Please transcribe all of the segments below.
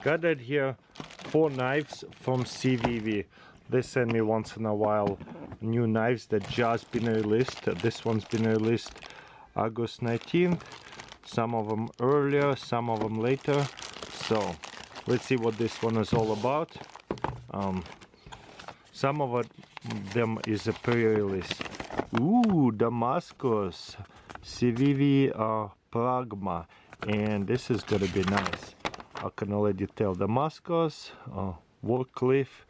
Gathered here 4 knives from Civivi. They send me once in a while new knives that just been released. This one's been released August 19th. Some of them earlier, some of them later. So let's see what this one is all about. Some of them is a pre-release. Ooh, Damascus, Civivi Pragma, and this is gonna be nice. I can already tell Damascus, Warcliffe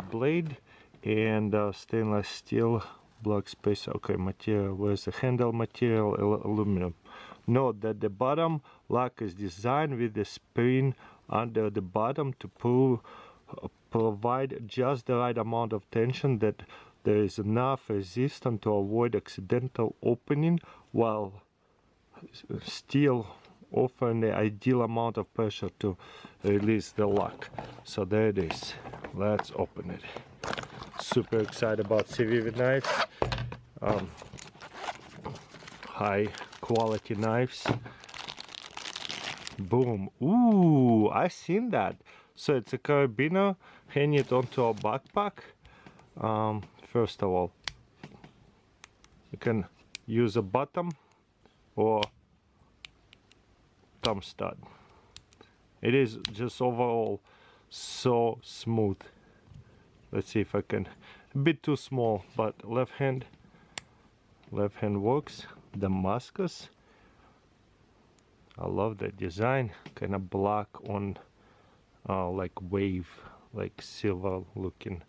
blade, and stainless steel black space. Okay, material, where's the handle material? Aluminum. Note that the bottom lock is designed with the spring under the bottom to provide just the right amount of tension that there is enough resistance to avoid accidental opening, while still offering the ideal amount of pressure to release the lock. So there it is. Let's open it. Super excited about Civivi knives. High quality knives. Boom. Ooh, I seen that. So it's a carabiner, hang it onto a backpack. First of all, you can use a bottom or thumb stud. It is just overall so smooth. Let's see if I can. A bit too small, but left hand works. Damascus. I love that design. Kind of black on like wave, like silver looking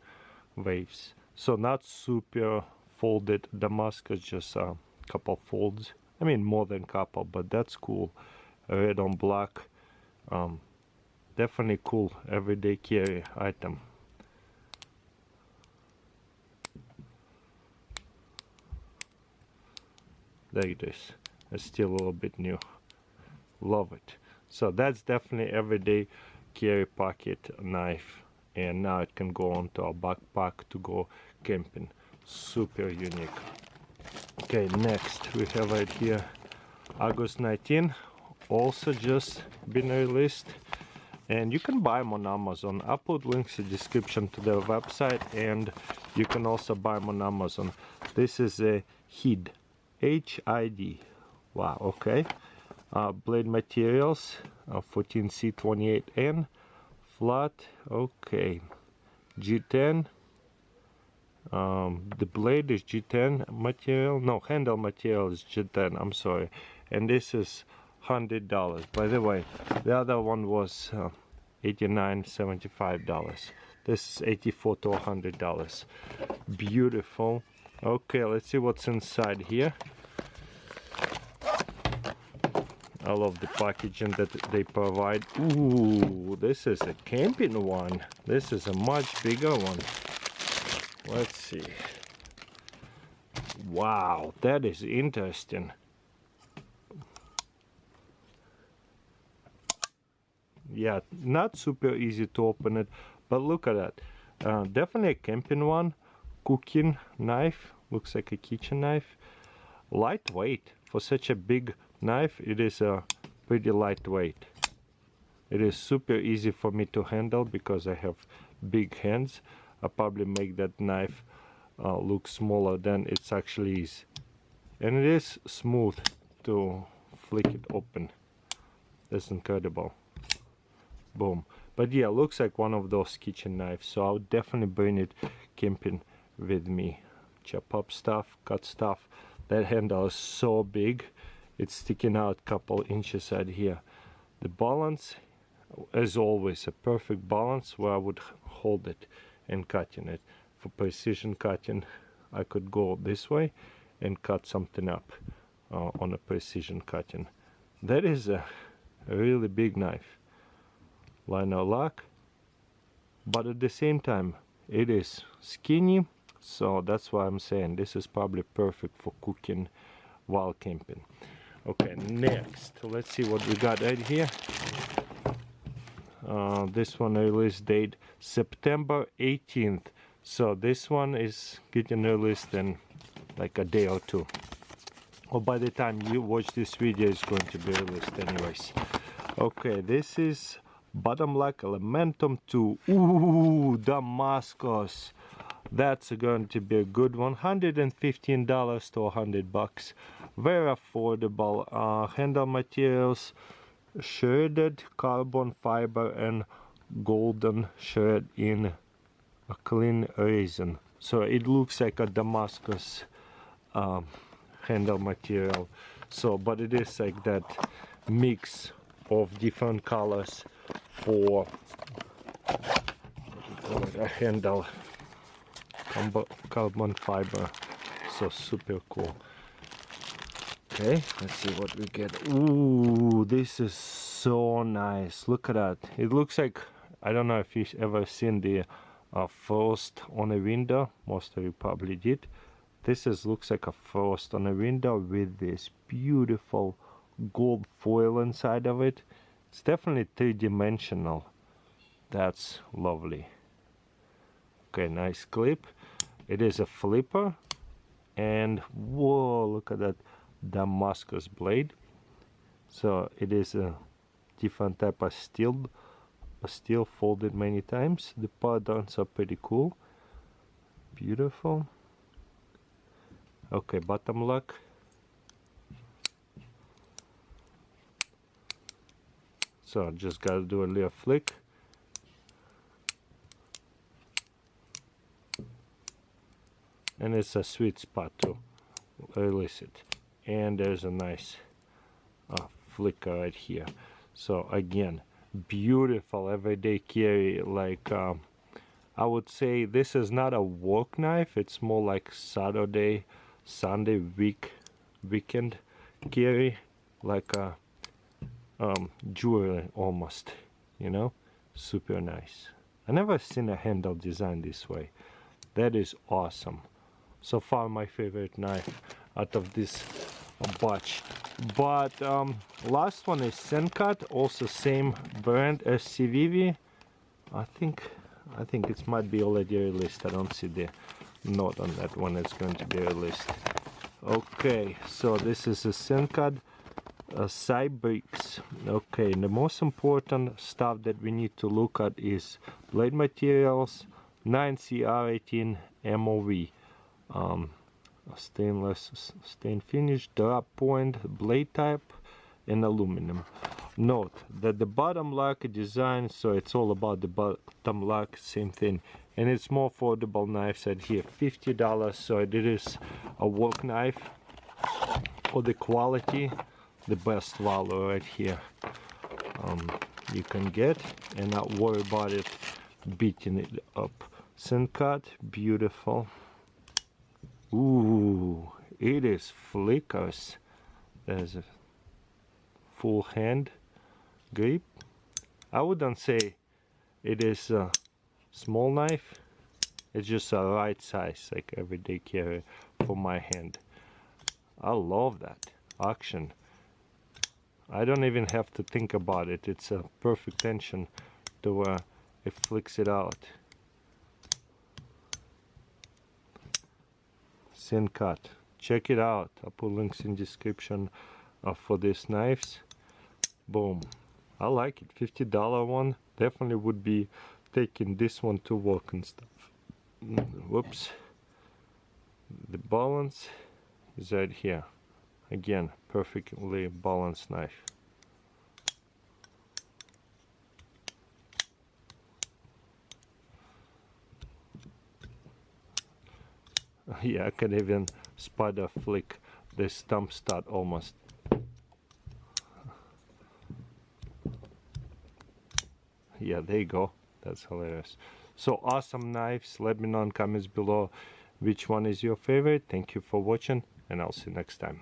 waves. So not super folded Damascus, just a couple folds. I mean more than couple, but that's cool. Red on black. Definitely cool everyday carry item. There it is. It's still a little bit new. Love it. So that's definitely everyday carry pocket knife, and now it can go onto a backpack to go camping. Super unique. Okay, next we have right here August 19, also just been released, and you can buy them on Amazon. I'll put links in the description to their website, and you can also buy them on Amazon. This is a Hid, H-I-D. Wow, okay. Blade materials, 14C28N, flat, okay. G10, the blade is G10 material, no, handle material is G10, I'm sorry. And this is $100. By the way, the other one was $89.75. This is $84 to $100. Beautiful. Okay, let's see what's inside here. I love the packaging that they provide. Ooh, this is a camping one. This is a much bigger one. Let's see. Wow, that is interesting. Yeah, not super easy to open it, but look at that. Definitely a camping one. Cooking knife, looks like a kitchen knife. Lightweight for such a big knife. It is pretty lightweight. It is super easy for me to handle because I have big hands. I'll probably make that knife look smaller than it actually is. And it is smooth to flick it open. That's incredible. Boom. But yeah, looks like one of those kitchen knives, so I'll definitely bring it camping with me. Chop up stuff, cut stuff. That handle is so big, it's sticking out a couple inches out here. The balance, as always, a perfect balance where I would hold it and cutting it. For precision cutting, I could go this way and cut something up on a precision cutting. That is a really big knife. Liner lock, but at the same time it is skinny, so that's why I'm saying this is probably perfect for cooking while camping. Okay, next let's see what we got right here. This one release date September 18th, so this one is getting released in like a day or two, or by the time you watch this video it's going to be released anyways. Okay, this is Bottom lock Elementum II. Ooh, Damascus. That's going to be a good one. $115 to $100. Very affordable. Handle materials, shredded carbon fiber and golden shred in a clean resin. So it looks like a Damascus handle material. So, but it is like that mix of different colors for a handle. Carbon fiber, so super cool. Okay, let's see what we get. Ooh, this is so nice. Look at that. It looks like, I don't know if you've ever seen the frost on a window. Most of you probably did. This looks like a frost on a window with this beautiful gold foil inside of it. It's definitely three-dimensional. That's lovely. Okay, nice clip. It is a flipper, and whoa, look at that Damascus blade. So it is a different type of steel, folded many times. The patterns are pretty cool. Beautiful. Okay, bottom lock. So just gotta do a little flick. And it's a sweet spot to release it. And there's a nice flicker right here. So again, beautiful everyday carry. Like I would say this is not a work knife. It's more like Saturday, Sunday, weekend carry. Like a jewelry almost, you know. Super nice. I never seen a handle designed this way. That is awesome. So far my favorite knife out of this batch. But last one is Sencut, also same brand as Civivi. I think it might be already released. I don't see the note on that one. It's going to be released. Okay, so this is a Sencut Cybrix. Okay, and the most important stuff that we need to look at is blade materials, 9CR18 MOV. Stainless stain finish, drop point, blade type, and aluminum. Note that the bottom lock design, so it's all about the bottom lock, same thing, and it's more affordable knives at here, $50. So it is a work knife for the quality, the best value right here you can get, and not worry about it beating it up. Sencut, beautiful. Ooh, it is flickers. There's a full hand grip. I wouldn't say it is a small knife. It's just a right size, like everyday carry for my hand. I love that action. I don't even have to think about it. It's a perfect tension to where it flicks it out. Sencut, check it out. I'll put links in description for these knives. Boom, I like it. $50 one. Definitely would be taking this one to work and stuff. Whoops. The balance is right here. Again, perfectly balanced knife. Yeah, I can even spider flick this thumb stud almost. Yeah, there you go. That's hilarious. So awesome knives. Let me know in comments below which one is your favorite. Thank you for watching, and I'll see you next time.